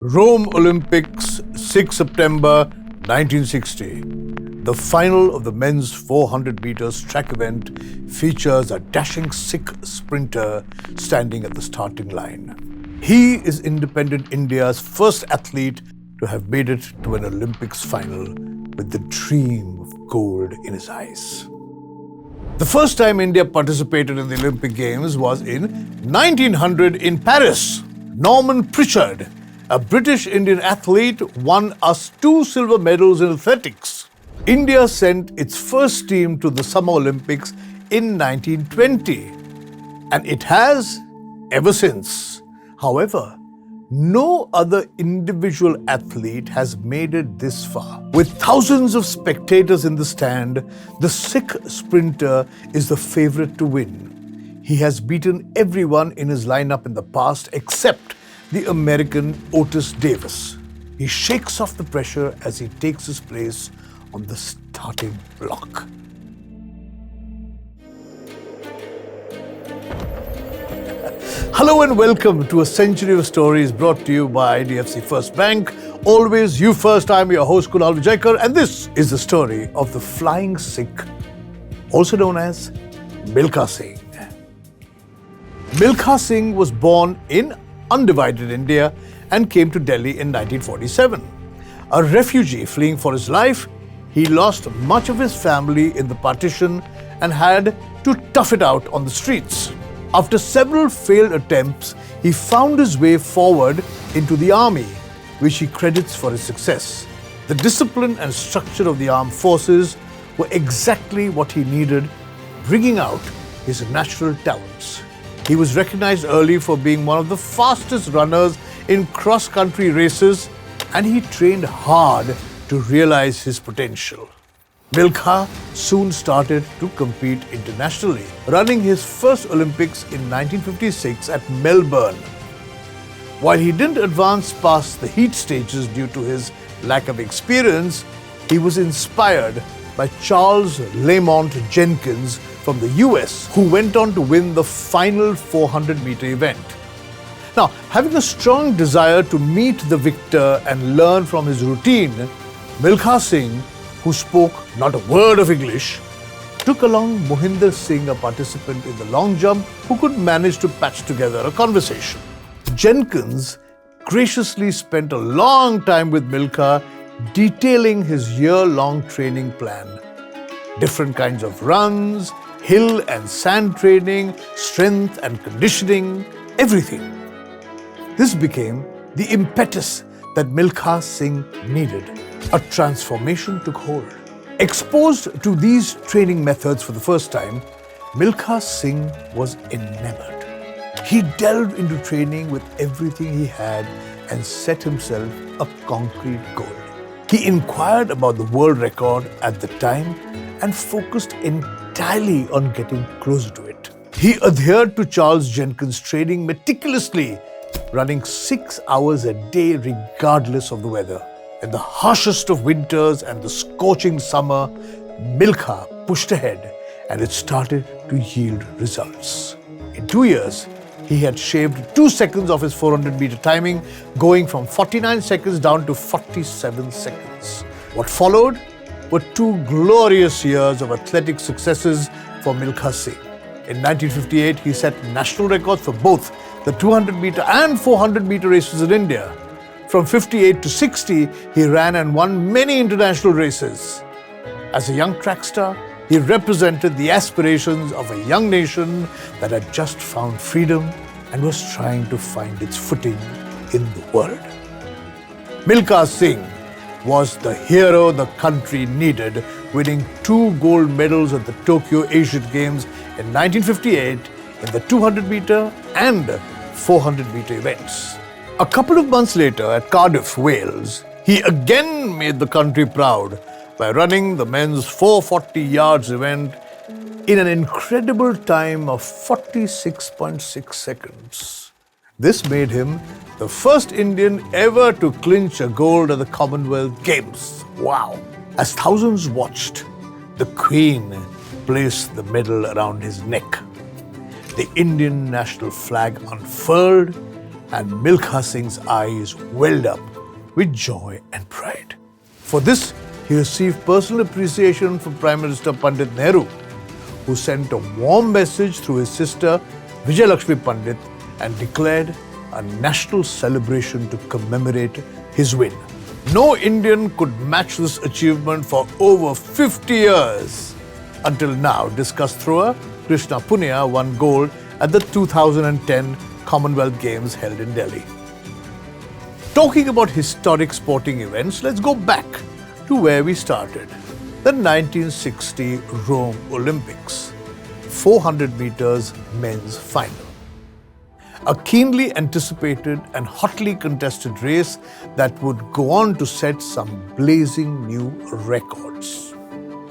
Rome Olympics, 6 September 1960. The final of the men's 400 meters track event features a dashing Sikh sprinter standing at the starting line. He is independent India's first athlete to have made it to an Olympics final with the dream of gold in his eyes. The first time India participated in the Olympic Games was in 1900 in Paris. Norman Pritchard, a British Indian athlete, won us 2 silver medals in athletics. India sent its first team to the Summer Olympics in 1920, and it has ever since. However, no other individual athlete has made it this far. With thousands of spectators in the stand, the Sikh sprinter is the favorite to win. He has beaten everyone in his lineup in the past except the American Otis Davis. He shakes off the pressure as he takes his place on the starting block. Hello and welcome to A Century of Stories brought to you by IDFC FIRST Bank. Always you first. I'm your host Kunal Vijaykar, and this is the story of the Flying Sikh, also known as Milkha Singh. Milkha Singh was born in undivided India and came to Delhi in 1947. A refugee fleeing for his life, he lost much of his family in the partition and had to tough it out on the streets. After several failed attempts, he found his way forward into the army, which he credits for his success. The discipline and structure of the armed forces were exactly what he needed, bringing out his natural talents. He was recognized early for being one of the fastest runners in cross-country races, and he trained hard to realize his potential. Milkha soon started to compete internationally, running his first Olympics in 1956 at Melbourne. While he didn't advance past the heat stages due to his lack of experience, he was inspired by Charles Lamont Jenkins from the US, who went on to win the final 400-meter event. Now, having a strong desire to meet the victor and learn from his routine, Milkha Singh, who spoke not a word of English, took along Mohinder Singh, a participant in the long jump, who could manage to patch together a conversation. Jenkins graciously spent a long time with Milkha, detailing his year-long training plan. Different kinds of runs, hill and sand training, strength and conditioning, everything. This became the impetus that Milkha Singh needed. A transformation took hold. Exposed to these training methods for the first time, Milkha Singh was enamored. He delved into training with everything he had and set himself a concrete goal. He inquired about the world record at the time and focused entirely on getting closer to it. He adhered to Charles Jenkins' training meticulously, running 6 hours a day regardless of the weather. In the harshest of winters and the scorching summer, Milkha pushed ahead, and it started to yield results. In 2 years, he had shaved 2 seconds off his 400-meter timing, going from 49 seconds down to 47 seconds. What followed were 2 glorious years of athletic successes for Milkha Singh. In 1958, he set national records for both the 200-meter and 400-meter races in India. From 58 to 60, he ran and won many international races. As a young track star, he represented the aspirations of a young nation that had just found freedom and was trying to find its footing in the world. Milkha Singh was the hero the country needed, winning 2 gold medals at the Tokyo Asian Games in 1958 in the 200-meter and 400-meter events. A couple of months later at Cardiff, Wales, he again made the country proud by running the men's 440 yards event in an incredible time of 46.6 seconds. This made him the first Indian ever to clinch a gold at the Commonwealth Games. Wow! As thousands watched, the Queen placed the medal around his neck. The Indian national flag unfurled, and Milkha Singh's eyes welled up with joy and pride. For this, he received personal appreciation from Prime Minister Pandit Nehru, who sent a warm message through his sister Vijayalakshmi Pandit and declared a national celebration to commemorate his win. No Indian could match this achievement for over 50 years. Until now, discus thrower Krishna Punia won gold at the 2010 Commonwealth Games held in Delhi. Talking about historic sporting events, let's go back to where we started, the 1960 Rome Olympics, 400 meters men's final. A keenly anticipated and hotly contested race that would go on to set some blazing new records.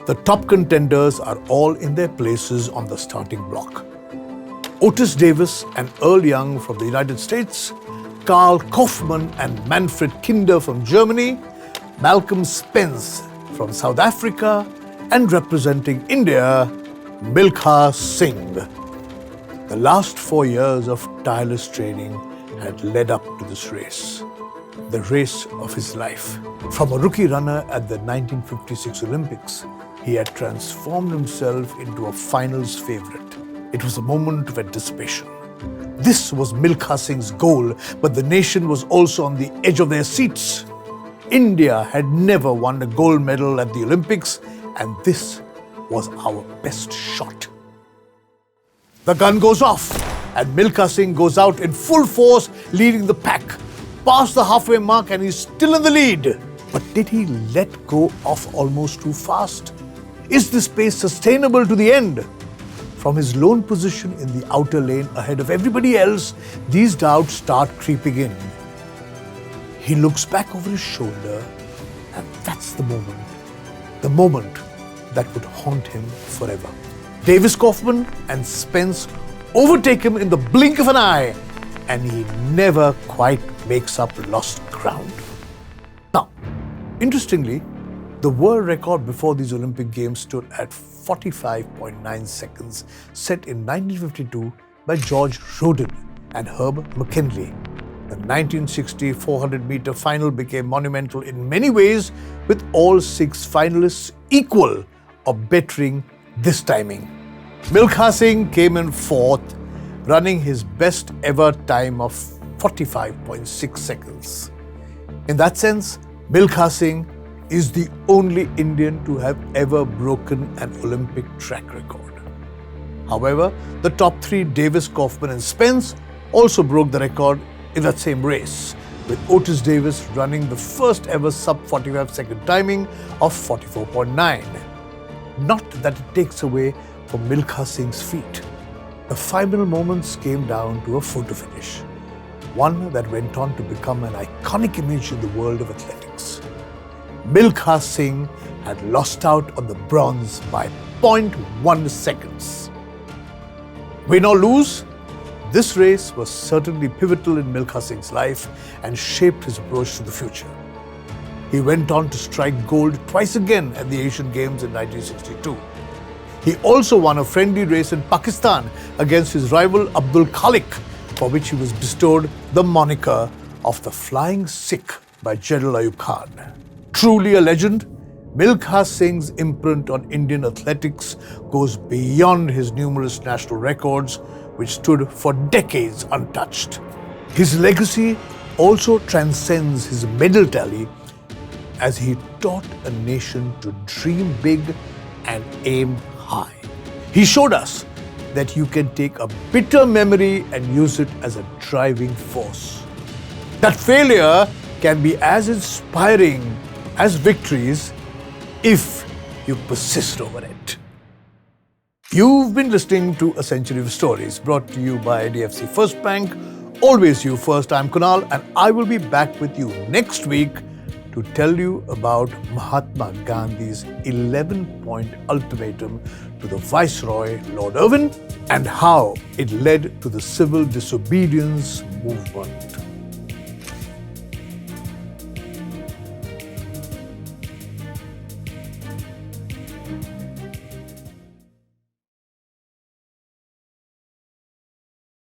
The top contenders are all in their places on the starting block. Otis Davis and Earl Young from the United States, Karl Kaufmann and Manfred Kinder from Germany, Malcolm Spence from South Africa, and representing India, Milkha Singh. The last 4 years of tireless training had led up to this race, the race of his life. From a rookie runner at the 1956 Olympics, he had transformed himself into a finals favourite. It was a moment of anticipation. This was Milkha Singh's goal, but the nation was also on the edge of their seats. India had never won a gold medal at the Olympics, and this was our best shot. The gun goes off, and Milkha Singh goes out in full force, leading the pack. Past the halfway mark, and he's still in the lead. But did he let go off almost too fast? Is this pace sustainable to the end? From his lone position in the outer lane ahead of everybody else, these doubts start creeping in. He looks back over his shoulder, and that's the moment that would haunt him forever. Davis, Kaufmann and Spence overtake him in the blink of an eye, and he never quite makes up lost ground. Now, interestingly, the world record before these Olympic Games stood at 45.9 seconds, set in 1952 by George Rodin and Herb McKinley. The 1960 400-meter final became monumental in many ways, with all 6 finalists equal or bettering this timing. Milkha Singh came in 4th, running his best ever time of 45.6 seconds. In that sense, Milkha Singh is the only Indian to have ever broken an Olympic track record. However, the top 3, Davis, Kaufmann and Spence, also broke the record in that same race, with Otis Davis running the first ever sub-45 second timing of 44.9. Not that it takes away from Milkha Singh's feat. The final moments came down to a photo finish, one that went on to become an iconic image in the world of athletics. Milkha Singh had lost out on the bronze by 0.1 seconds. Win or lose, this race was certainly pivotal in Milkha Singh's life and shaped his approach to the future. He went on to strike gold twice again at the Asian Games in 1962. He also won a friendly race in Pakistan against his rival Abdul Khalik, for which he was bestowed the moniker of the Flying Sikh by General Ayub Khan. Truly a legend, Milkha Singh's imprint on Indian athletics goes beyond his numerous national records, which stood for decades untouched. His legacy also transcends his medal tally, as he taught a nation to dream big and aim high. He showed us that you can take a bitter memory and use it as a driving force. That failure can be as inspiring as victories if you persist over it. You've been listening to A Century of Stories, brought to you by IDFC FIRST Bank. Always you first. I'm Kunal, and I will be back with you next week to tell you about Mahatma Gandhi's 11-point ultimatum to the Viceroy, Lord Irwin, and how it led to the civil disobedience movement.